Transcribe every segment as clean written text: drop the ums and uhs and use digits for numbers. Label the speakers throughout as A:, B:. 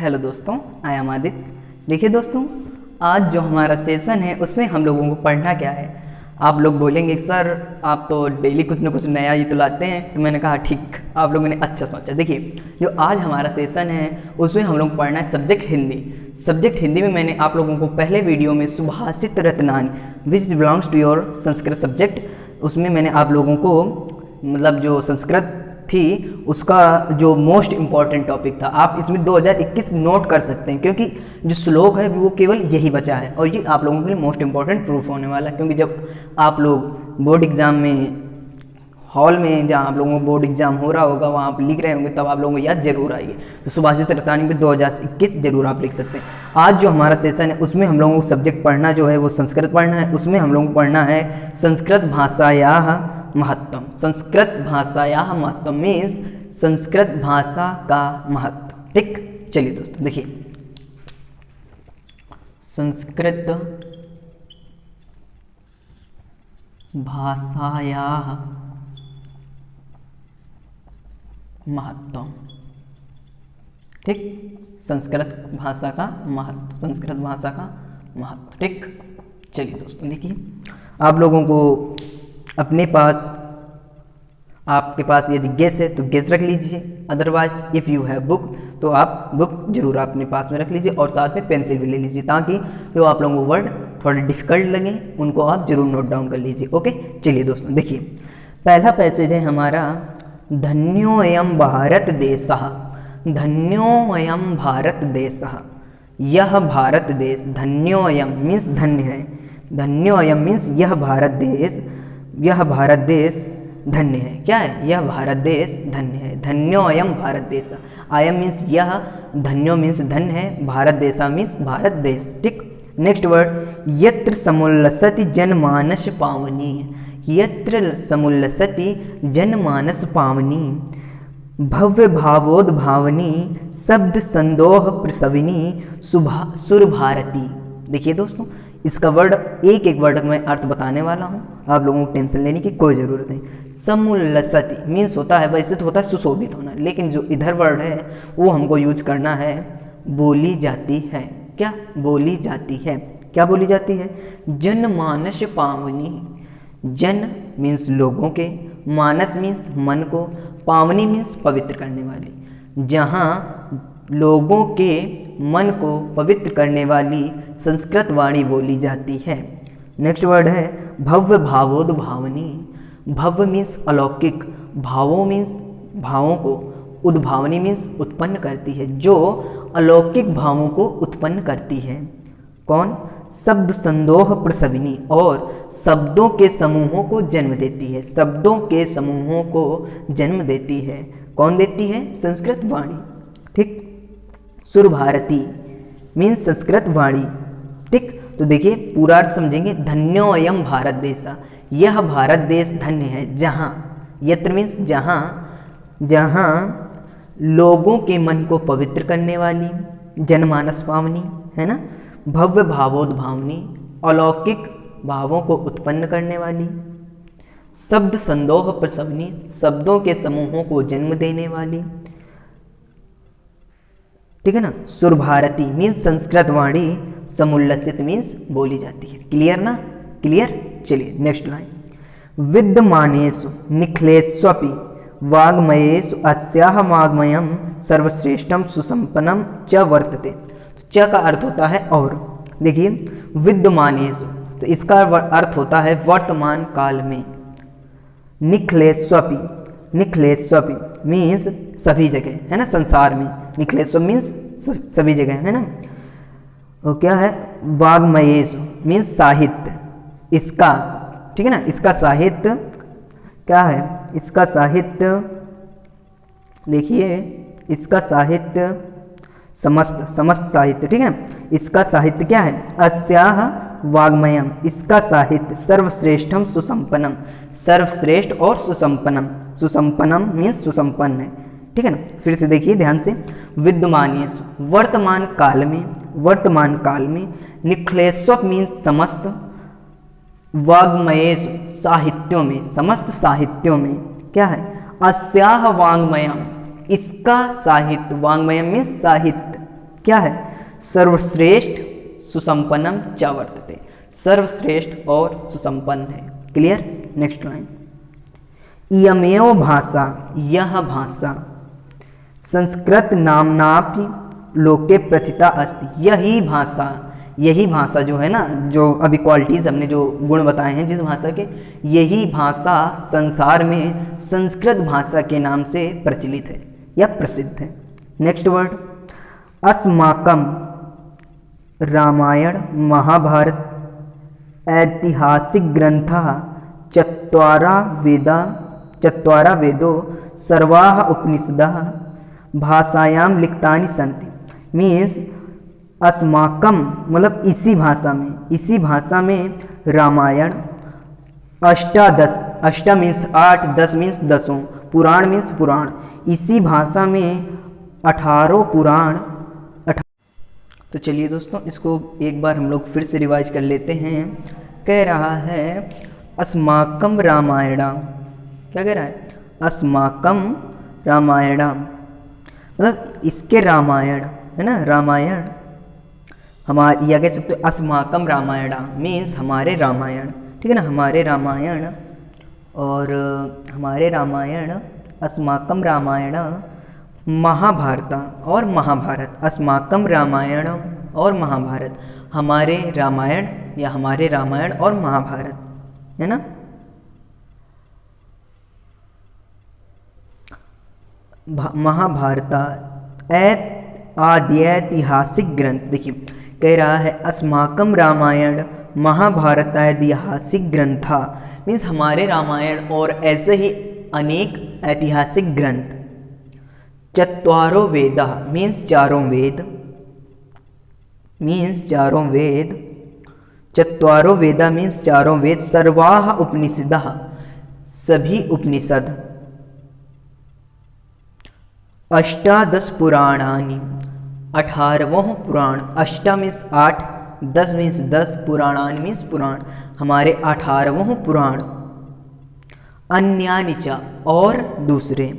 A: Hello दोस्तों, I am Aditya. देखिए दोस्तों, आज जो हमारा सेशन है उसमें हम लोगों को पढ़ना क्या है। आप लोग बोलेंगे सर आप तो डेली कुछ ना कुछ नया ही तो लाते हैं, तो मैंने कहा ठीक, आप लोगों ने अच्छा सोचा। देखिए, जो आज हमारा सेशन है उसमें हम लोग पढ़ना है सब्जेक्ट हिंदी। सब्जेक्ट हिंदी में मैंने आप लोगों को पहले वीडियो में Subhashita Ratnani which belongs to your Sanskrit subject, उसमें मैंने आप लोगों को मतलब जो संस्कृत थी उसका जो मोस्ट इम्पॉर्टेंट टॉपिक था, आप इसमें 2021 नोट कर सकते हैं, क्योंकि जो श्लोक है वो केवल यही बचा है और ये आप लोगों के लिए मोस्ट इम्पॉर्टेंट प्रूफ होने वाला है। क्योंकि जब आप लोग बोर्ड एग्जाम में हॉल में जहाँ आप लोगों को बोर्ड एग्जाम हो रहा होगा वहाँ आप लिख रहे होंगे, तब आप लोगों को याद जरूर आएगी। तो सुभाषित रत्नानी में 2021 जरूर आप लिख सकते हैं। आज जो हमारा सेशन है उसमें हम लोगों को सब्जेक्ट पढ़ना जो है वो संस्कृत पढ़ना है। उसमें हम लोगों को पढ़ना है संस्कृत भाषायाः महत्व। संस्कृत भाषायाः महत्व मीन्स संस्कृत भाषा का महत्व। ठीक, चलिए दोस्तों देखिए, संस्कृत भाषायाः महत्व। ठीक, संस्कृत भाषा का महत्व, संस्कृत भाषा का महत्व। ठीक, चलिए दोस्तों देखिए, आप लोगों को अपने पास, आपके पास यदि गेस है तो गेस रख लीजिए, otherwise if you have book तो आप बुक जरूर अपने पास में रख लीजिए और साथ में पेंसिल भी ले लीजिए, ताकि जो आप लोगों को वर्ड थोड़े डिफिकल्ट लगे उनको आप जरूर नोट डाउन कर लीजिए। ओके, चलिए दोस्तों देखिए, पहला पैसेज है हमारा, धन्योऽयं भारत देशः। धन्योऽयं भारत देशः, यह भारत देश। धन्योऽयं मीन्स धन्य है, धन्योऽयं मीन्स यह भारत देश, यह भारत देश धन्य है। क्या है? यह भारत देश धन्य है। धन्योऽयं भारत देश, अयम मीन्स यह, धन्यो मीन्स धन्य है, भारत देशा मीन्स भारत देश। ठीक, नेक्स्ट वर्ड, यत्र समुल्लसति जनमानस पावनी। यत्र समुल्लसति जनमानस पावनी, भव्य भावोद्भावनी, शब्द संदोह प्रसविनी, सुर भारती। देखिए दोस्तों, इसका वर्ड एक एक वर्ड में अर्थ बताने वाला हूँ, आप लोगों को टेंशन लेने की कोई ज़रूरत नहीं। समुल्लसति मीन्स होता है, वैसे तो होता है सुशोभित होना, लेकिन जो इधर वर्ड है वो हमको यूज करना है बोली जाती है। क्या बोली जाती है? क्या बोली जाती है? जनमानस पावनी। जन मीन्स लोगों के, मानस मीन्स मन को, पावनी मीन्स पवित्र करने वाली। जहाँ लोगों के मन को पवित्र करने वाली संस्कृत वाणी बोली जाती है। नेक्स्ट वर्ड है भव्य भावोद्भावनी। भव्य मीन्स अलौकिक, भावों मीन्स भावों को, उद्भावनी मीन्स उत्पन्न करती है, जो अलौकिक भावों को उत्पन्न करती है। कौन? शब्द संदोह प्रसविनी, और शब्दों के समूहों को जन्म देती है। शब्दों के समूहों को जन्म देती है। कौन देती है? संस्कृत वाणी। ठीक, सुर भारती मीन्स संस्कृत वाणी। ठीक, तो देखिए पूरा अर्थ समझेंगे। धन्योऽयं भारत देशः, यह भारत देश धन्य है, जहाँ, यत्र मीन्स जहाँ, जहाँ लोगों के मन को पवित्र करने वाली, जनमानस पावनी है ना, भव्य भावोद्भावनी, अलौकिक भावों को उत्पन्न करने वाली, शब्द संदोह प्रसवनी, शब्दों के समूहों को जन्म देने वाली। ठीक है ना। सुर भारती मीन्स संस्कृत वाणी, समुल्लसित मीन्स बोली जाती है। क्लियर ना? क्लियर। चलिए नेक्स्ट लाइन, विद्यमानेषु निखिलेष्वपि वाग्मयेषु अस्याः वाग्मयं सर्वश्रेष्ठं सुसंपन्नं च वर्तते। च का अर्थ होता है और। देखिए, विद्यमानेषु तो इसका अर्थ होता है वर्तमान काल में। निखिलेष्वपि, निखिलेष्वपि मीन्स सभी जगह, है ना, संसार में। निखिलेष्व मीन्स सभी जगह, है ना। और क्या है? वाग्मयेषु मीन्स साहित्य, इसका, ठीक है ना, इसका साहित्य क्या है? इसका साहित्य देखिए, इसका साहित्य समस्त, समस्त साहित्य, ठीक है ना। इसका साहित्य क्या है? अस्याः वाग्मयम, इसका साहित्य सर्वश्रेष्ठम सुसंपन्नम, सर्वश्रेष्ठ और सुसंपन्नम। सुसंपन्नम मीन्स सुसंपन्न है। ठीक है ना। फिर से देखिए ध्यान से, विद्यमानेषु वर्तमान काल में, वर्तमान काल में, निखिलेष्व मीन्स समस्त, वाग्मयेषु साहित्यों में, समस्त साहित्यों में क्या है? अस्याः वाङ्मयम्, इसका साहित्य, वाङ्मयम् मीन्स साहित्य, क्या है? सर्वश्रेष्ठ सुसंपन्नम च वर्तते, सर्वश्रेष्ठ और सुसंपन्न है। क्लियर? नेक्स्ट लाइन, इयमेव भाषा, यह भाषा संस्कृत नाम्नापि लोके प्रथिता अस्ति, यही भाषा जो है ना, जो अभी क्वालिटीज हमने जो गुण बताए हैं जिस भाषा के, यही भाषा संसार में संस्कृत भाषा के नाम से प्रचलित है या प्रसिद्ध है। नेक्स्ट वर्ड, अस्माकम रामायण महाभारत ऐतिहासिक ग्रंथः चत्वारा वेदो सर्वाः उपनिषदः भाषायां लिखितानि सन्ति। मीन्स अस्माकम मतलब इसी भाषा में रामायण, अष्टादश, अष्टा मीन्स 8, 10 मीन्स दसों, पुराण मीन्स पुराण, इसी भाषा में 18 पुराण। तो चलिए दोस्तों, इसको एक बार हम लोग फिर से रिवाइज कर लेते हैं। कह रहा है अस्माकम रामायण, क्या कह रहा है? अस्माकम रामायण मतलब इसके रामायण है ना, रामायण हमारे, या कह सकते हो अस्माकम रामायण मीन्स हमारे रामायण, ठीक है ना, हमारे रामायण। और हमारे रामायण, अस्माकम रामायण महाभारत और महाभारत, अस्माकम रामायण और महाभारत, हमारे रामायण या हमारे रामायण और महाभारत, है ना। महाभारत आदि ऐतिहासिक ग्रंथ, देखिए कह रहा है अस्माकम रामायण महाभारत ऐतिहासिक ग्रंथा, मीन्स हमारे रामायण और ऐसे ही अनेक ऐतिहासिक ग्रंथ। चत्वारो वेदा मीन्स चारों वेद, चत्वारो वेदा मीन्स चारों वेद। सर्वाः उपनिषदः सभी उपनिषद। अष्टादश पुराणानि 18वां पुराण, अष्टा मीन्स 8, 10 मीन्स 10, पुराणानि मीन्स पुराण, हमारे 18वां पुराण। अन्यानि च और दूसरे।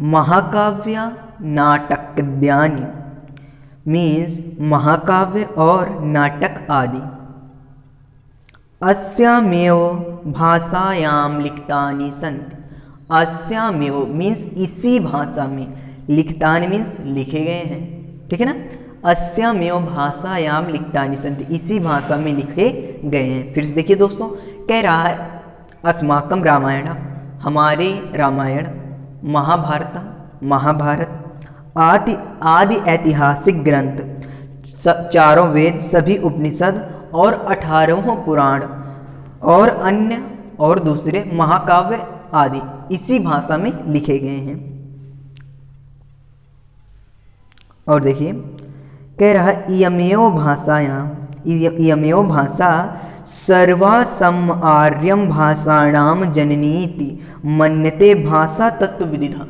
A: महाकाव्य नाटकाद्यानि मीन्स महाकाव्य और नाटक आदि। अस्यामेव भाषायां लिखितानि सन्ति, अस्यामेव मीन्स इसी भाषा में, लिखितानि मीन्स लिखे गए हैं, ठीक है ना। अस्यामेव भाषायां लिखितानि सन्ति, इसी भाषा में लिखे गए हैं। फिर से देखिए दोस्तों, कह रहा है अस्माकम रामायण हमारे रामायण, महाभारत आदि ऐतिहासिक ग्रंथ, चारों वेद, सभी उपनिषद और 18वां पुराण और अन्य और दूसरे महाकाव्य आदि इसी भाषा में लिखे गए हैं। और देखिए कह रहा है इयमेव भाषा सर्वासम आर्यम भाषाणाम जननीति मन्यते भाषा तत्वविदिधा।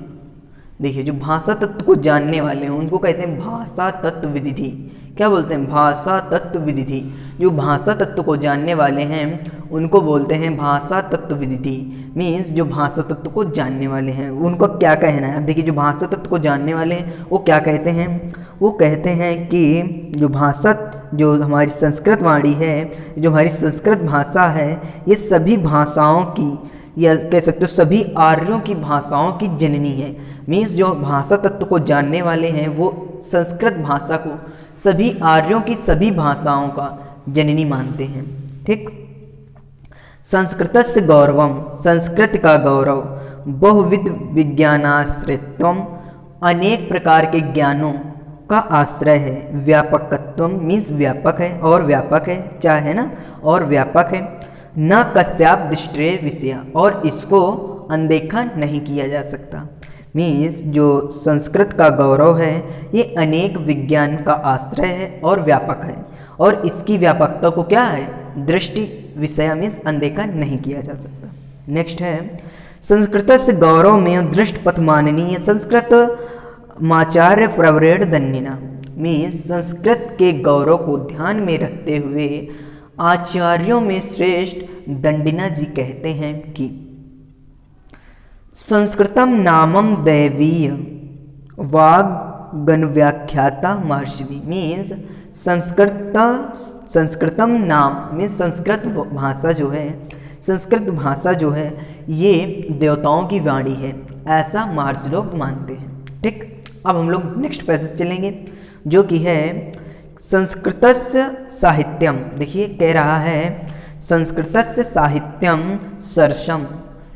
A: देखिए जो भाषा तत्व को जानने वाले हैं उनको कहते हैं भाषा तत्वविदिधि। क्या बोलते हैं? भाषा तत्वविदिधि। जो भाषा तत्व को जानने वाले हैं उनको बोलते हैं भाषा तत्वविदिधि। मीन्स जो भाषा तत्व को जानने वाले हैं उनको क्या कहना है। अब देखिए जो भाषा तत्व को जानने वाले हैं वो क्या कहते हैं? वो कहते हैं कि जो हमारी संस्कृत वाणी है, जो हमारी संस्कृत भाषा है, ये सभी भाषाओं की, या कह सकते हो सभी आर्यों की भाषाओं की जननी है। मीन्स जो भाषा तत्व को जानने वाले हैं वो संस्कृत भाषा को सभी आर्यों की सभी भाषाओं का जननी मानते हैं। ठीक। संस्कृतस्य गौरवम, संस्कृत का गौरव, बहुविध विज्ञानाश्रयत्वम, अनेक प्रकार के ज्ञानों का आश्रय है। व्यापकत्वम मीन्स व्यापक है और व्यापक है, चाहे ना, और व्यापक है। न कस्याप दृष्टि विषय, और इसको अनदेखा नहीं किया जा सकता। मीन्स जो संस्कृत का गौरव है ये अनेक विज्ञान का आश्रय है और व्यापक है, और इसकी व्यापकता को क्या है? दृष्टि विषय मीन्स अनदेखा नहीं किया जा सकता। नेक्स्ट है संस्कृतस्य गौरव में दृष्ट पथ माननीय संस्कृत माचार्य प्रवरेण दन्निना। मीन्स संस्कृत के गौरव को ध्यान में रखते हुए आचार्यों में श्रेष्ठ दंडिना जी कहते हैं कि संस्कृतम नामम दैवीय गणव्याख्याता महर्षि मीन्स संस्कृतम नाम मीन्स संस्कृत भाषा जो है ये देवताओं की वाणी है, ऐसा महर्षि लोग मानते हैं। ठीक, अब हम लोग नेक्स्ट पैसेज चलेंगे जो कि है संस्कृतस्य साहित्यम। देखिए कह रहा है संस्कृतस्य साहित्यम सरसम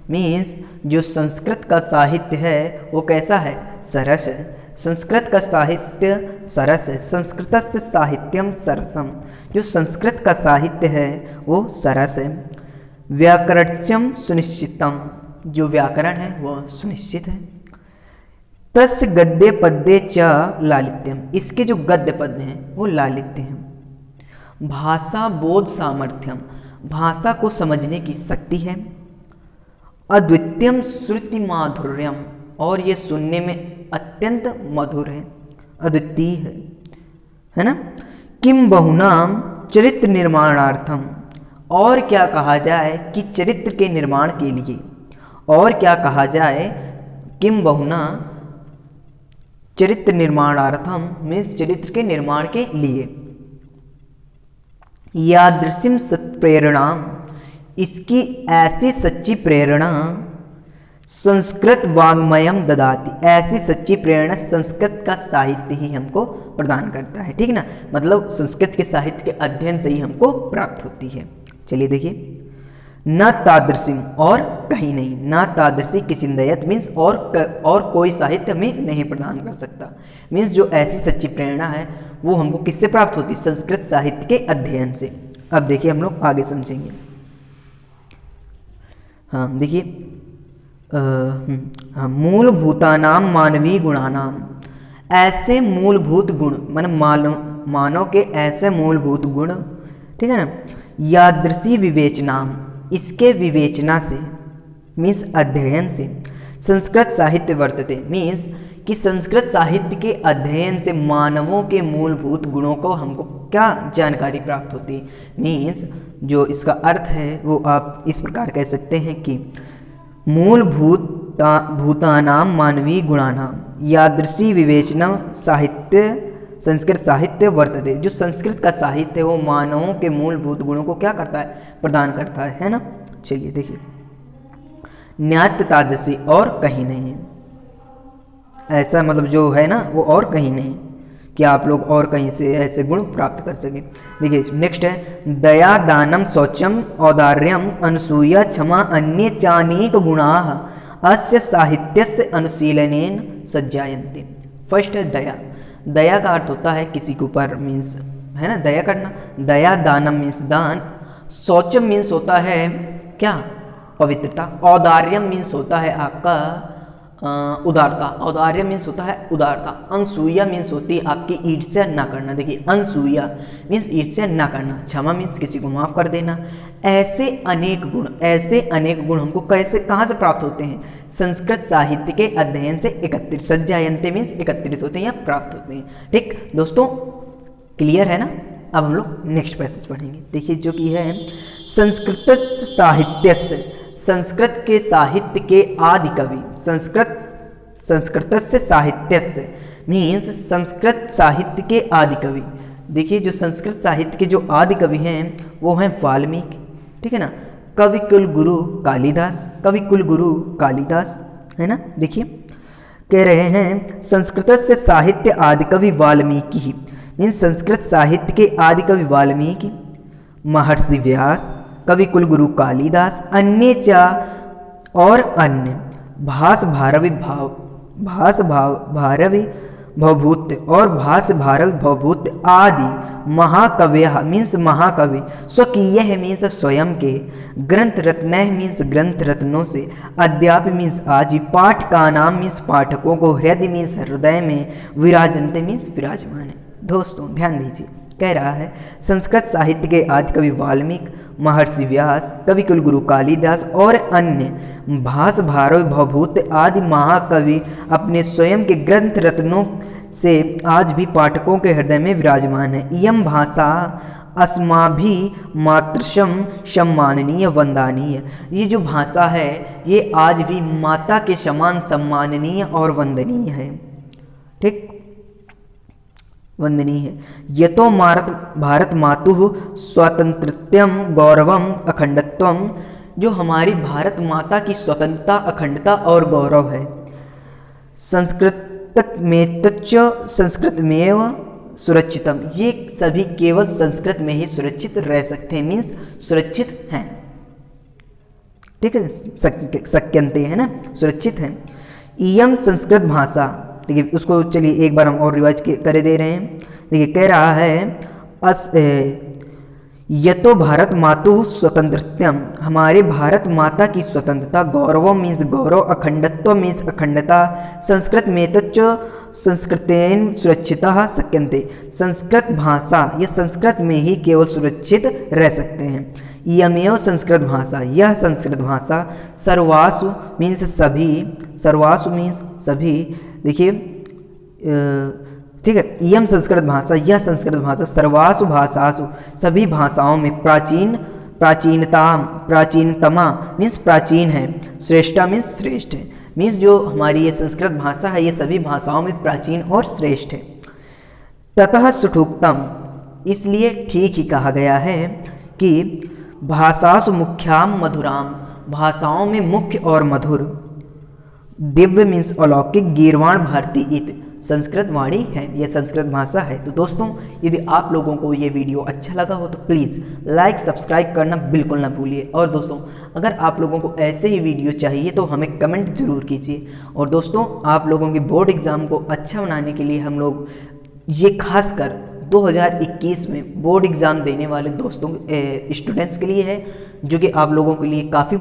A: मीन्स जो संस्कृत का साहित्य है वो कैसा है, सरस है। संस्कृत का साहित्य सरस है। संस्कृतस्य साहित्यम सरसम, जो संस्कृत का साहित्य है वो सरस है। व्याकरणस्यम सुनिश्चितम, जो व्याकरण है वो सुनिश्चित है। तस्य गद्य पद्य च लालित्यम, इसके जो गद्य पद्य हैं वो लालित्य हैं। भाषा बोध सामर्थ्यम, भाषा को समझने की शक्ति है। अद्वितीयम श्रुति माधुर्यम, और ये सुनने में अत्यंत मधुर है, अद्वितीय है ना। किम बहुनाम चरित्र निर्माणार्थम, और क्या कहा जाए कि चरित्र के निर्माण के लिए, और क्या कहा जाए, किम बहुना चरित्र निर्माणार्थम मीन्स चरित्र के निर्माण के लिए। यादृशिम सत्प्रेरणाम, इसकी ऐसी सच्ची प्रेरणा संस्कृत वाङ्मयम ददाति, ऐसी सच्ची प्रेरणा संस्कृत का साहित्य ही हमको प्रदान करता है। ठीक ना, मतलब संस्कृत के साहित्य के अध्ययन से ही हमको प्राप्त होती है। चलिए देखिए, न तादृशिम, और कहीं नहीं, न तादृशी किसिंदयत मीन्स और कोई साहित्य हमें नहीं प्रदान कर सकता। मीन्स जो ऐसी सच्ची प्रेरणा है वो हमको किससे प्राप्त होती, संस्कृत साहित्य के अध्ययन से। अब देखिए हम लोग आगे समझेंगे। हाँ देखिए, मूलभूतानाम मानवीय गुणानाम, ऐसे मूलभूत गुण मतलब मानव के ऐसे मूलभूत गुण, ठीक है ना। यादृशी विवेचनाम, इसके विवेचना से मीन्स अध्ययन से संस्कृत साहित्य वर्तते, मीन्स कि संस्कृत साहित्य के अध्ययन से मानवों के मूलभूत गुणों को हमको क्या जानकारी प्राप्त होती है। मीन्स जो इसका अर्थ है वो आप इस प्रकार कह सकते हैं कि भूतानाम मानवीय गुणानाम यादृशी विवेचना साहित्य संस्कृत साहित्य वर्तते, जो संस्कृत का साहित्य है वो मानवों के मूलभूत गुणों को क्या करता है, प्रदान करता है ना। चलिए देखिए, न्यात्य तादृशी, और कहीं नहीं, ऐसा मतलब जो है ना वो और कहीं नहीं कि आप लोग और कहीं से ऐसे गुण प्राप्त कर सके। देखिए नेक्स्ट है दया दानम शौचम औदार्यम अनसूया क्षमा अन्य चानीक गुणाः अस्य साहित्यस्य अनुशीलनेन सज्जायन्ते। फर्स्ट है दया। दया का अर्थ होता है किसी के ऊपर मीन्स है ना दया करना। दया दानम मीन्स दान। शौचम मीन्स होता है क्या, पवित्रता। औदार्यम मीन्स होता है आपका उदारता। औदार्य मीन्स होता है उदारता। अनसूया मीन्स होती है आपकी ईर्ष्या ना करना। देखिए अनसूया मीन्स ईर्ष्या ना करना। क्षमा मीन्स किसी को माफ कर देना। ऐसे अनेक गुण हमको कैसे कहाँ से प्राप्त होते हैं, संस्कृत साहित्य के अध्ययन से एकत्रित। सज्जायन्ते मीन्स एकत्रित होते हैं या प्राप्त होते हैं। ठीक दोस्तों, क्लियर है ना। अब हम लोग नेक्स्ट पैसेज पढ़ेंगे। देखिए जो कि है संस्कृत साहित्यस्य, संस्कृत के साहित्य के आदि कवि। संस्कृतस्य साहित्यस्य मीन्स संस्कृत साहित्य के आदि कवि। देखिए जो संस्कृत साहित्य के जो आदि कवि हैं वो हैं वाल्मीकि, ठीक है ना। कवि कुल गुरु कालिदास, कवि कुल गुरु कालिदास है ना। देखिए कह रहे हैं संस्कृतस्य साहित्य आदि कवि वाल्मीकि मीन्स संस्कृत साहित्य के आदि कवि वाल्मीकि, महर्षि व्यास, कवि कुलगुरु कालिदास, अन्य चा और अन्य, भास भारवी भवभूत और भास भारवी भवभूत आदि महाकव्य मीन्स महाकवि, स्वकीय मीन्स स्वयं के, ग्रंथ रत्न मीन्स ग्रंथ रत्नों से, अद्यापि मीन्स आज भी, पाठ का नाम मीन्स पाठकों को, हृदय मीन्स हृदय में, विराजनते मीन्स विराजमान है। दोस्तों ध्यान दीजिए, कह रहा है संस्कृत साहित्य के आदि कवि वाल्मीकि, महर्षि व्यास, कवि कुलगुरु कालिदास और अन्य भास भारवी भवभूत आदि महाकवि अपने स्वयं के ग्रंथ रत्नों से आज भी पाठकों के हृदय में विराजमान है। इयं भाषा अस्माभि मातृशम सम्माननीय वंदनीय, ये जो भाषा है ये आज भी माता के समान सम्माननीय और वंदनीय है। ठीक, वंदनीय है। यतो भारत मातुः स्वातंत्र्यम गौरवम अखंडत्वम, जो हमारी भारत माता की स्वतंत्रता, अखंडता और गौरव है। संस्कृतमेव सुरक्षितम, ये सभी केवल संस्कृत में ही सुरक्षित रह सकते हैं, मीन्स सुरक्षित हैं। ठीक है, शक्यन्ते है ना, सुरक्षित हैं। इयम संस्कृत भाषा, देखिए उसको चलिए एक बार हम और रिवाइज करे दे रहे हैं। देखिए कह रहा है यतो भारत मातुः स्वतंत्रत्यम, हमारे भारत माता की स्वतंत्रता, गौरव मीन्स गौरव, अखंडत्व मीन्स अखंडता, संस्कृत मेतच्च संस्कृतेन सुरक्षितः शक्यन्ते, संस्कृत भाषा, यह संस्कृत में ही केवल सुरक्षित रह सकते हैं। इयमेव संस्कृत भाषा, यह संस्कृत भाषा, सर्वासु मीन्स सभी, सर्वासु मीन्स सभी, देखिए ठीक है, इयम संस्कृत भाषा, यह संस्कृत भाषा, सर्वासु भाषासु, सभी भाषाओं में प्राचीनतमा मीन्स प्राचीन है, श्रेष्ठा मीन्स श्रेष्ठ है, मीन्स जो हमारी ये संस्कृत भाषा है ये सभी भाषाओं में प्राचीन और श्रेष्ठ है। ततः सुठुक्तम, इसलिए ठीक ही कहा गया है कि भाषासु मुख्याम मधुराम, भाषाओं में मुख्य और मधुर, दिव्य मीन्स अलौकिक, गीर्वाण भारती इत, संस्कृत वाणी है, यह संस्कृत भाषा है। तो दोस्तों यदि आप लोगों को ये वीडियो अच्छा लगा हो तो प्लीज़ लाइक सब्सक्राइब करना बिल्कुल ना भूलिए। और दोस्तों अगर आप लोगों को ऐसे ही वीडियो चाहिए तो हमें कमेंट ज़रूर कीजिए। और दोस्तों आप लोगों के बोर्ड एग्ज़ाम को अच्छा बनाने के लिए हम लोग ये खासकर 2021 में बोर्ड एग्ज़ाम देने वाले दोस्तों स्टूडेंट्स के लिए है, जो कि आप लोगों के लिए काफ़ी